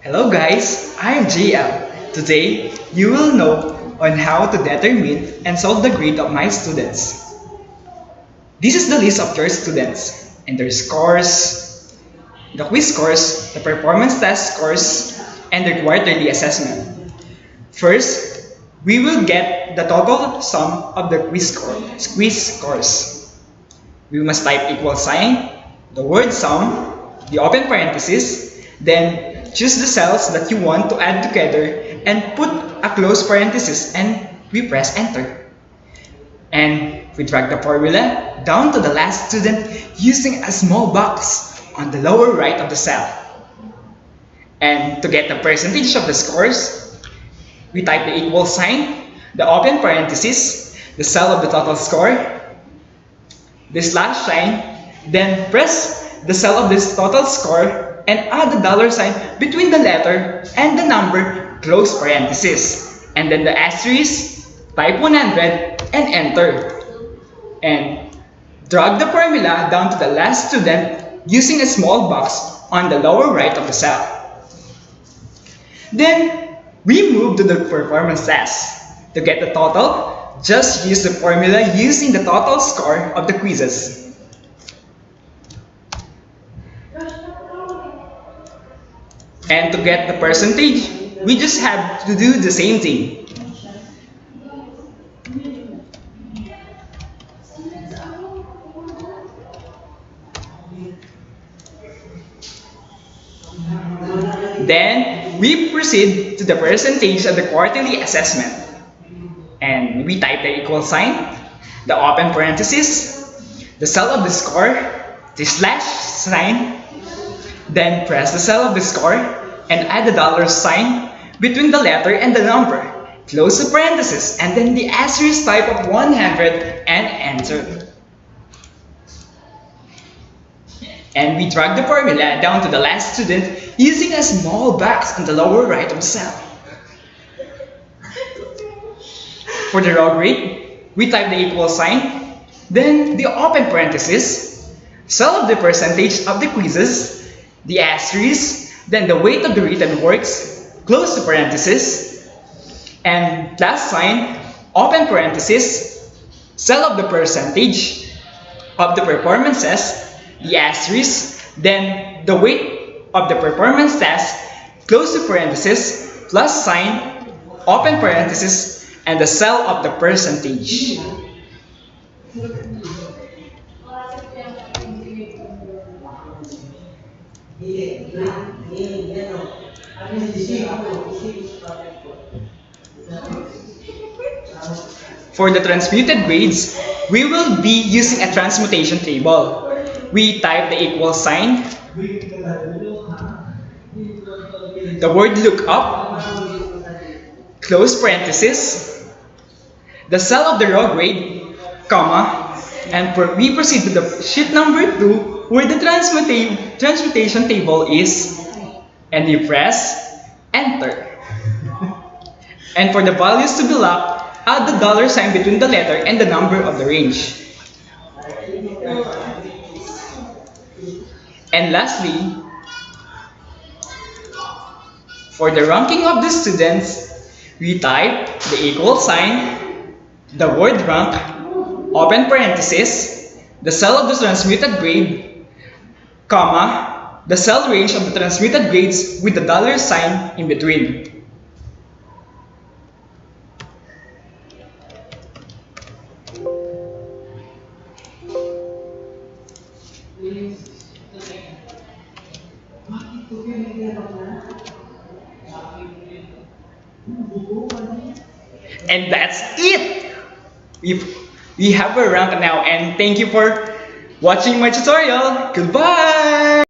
Hello guys, I'm JL. Today, you will know on how to determine and solve the grade of my students. This is the list of your students and their scores, the quiz scores, the performance test scores, and their quarterly assessment. First, we will get the total sum of the quiz scores. We must type equal sign, the word sum, the open parenthesis, then choose the cells that you want to add together and put a close parenthesis and we press enter. And we drag the formula down to the last student using a small box on the lower right of the cell. And to get the percentage of the scores, we type the equal sign, the open parenthesis, the cell of the total score, the slash sign, then press the cell of this total score and add the dollar sign between the letter and the number, close parenthesis. And then the asterisk, type 100 and enter. And drag the formula down to the last student using a small box on the lower right of the cell. Then we move to the performance test. To get the total, just use the formula using the total score of the quizzes. And to get the percentage, we just have to do the same thing. Then, we proceed to the percentage of the quarterly assessment. And we type the equal sign, the open parenthesis, the cell of the score, the slash sign, then press the cell of the score and add the dollar sign between the letter and the number, close the parenthesis, and then the asterisk type of 100 and enter. And we drag the formula down to the last student using a small box on the lower right of the cell. For the raw grade, we type the equal sign, then the open parenthesis, cell of the percentage of the quizzes, the asterisk, then the weight of the written works, close the parenthesis, and last sign, open parenthesis, cell of the percentage of the performance test, the asterisk, then the weight of the performance test, close the parenthesis, plus sign, open parenthesis, and the cell of the percentage. For the transmuted grades, we will be using a transmutation table. We type the equal sign, the word look up, close parenthesis, the cell of the raw grade, comma, and we proceed to the sheet number 2 where the transmutation table is, and you press enter. And for the values to be locked, add the dollar sign between the letter and the number of the range. And lastly, for the ranking of the students, we type the equal sign, the word rank, open parenthesis, the cell of the transmuted grade, comma, the cell range of the transmuted grades with the dollar sign in between. And that's it! We have a rank now, and thank you for watching my tutorial. Goodbye!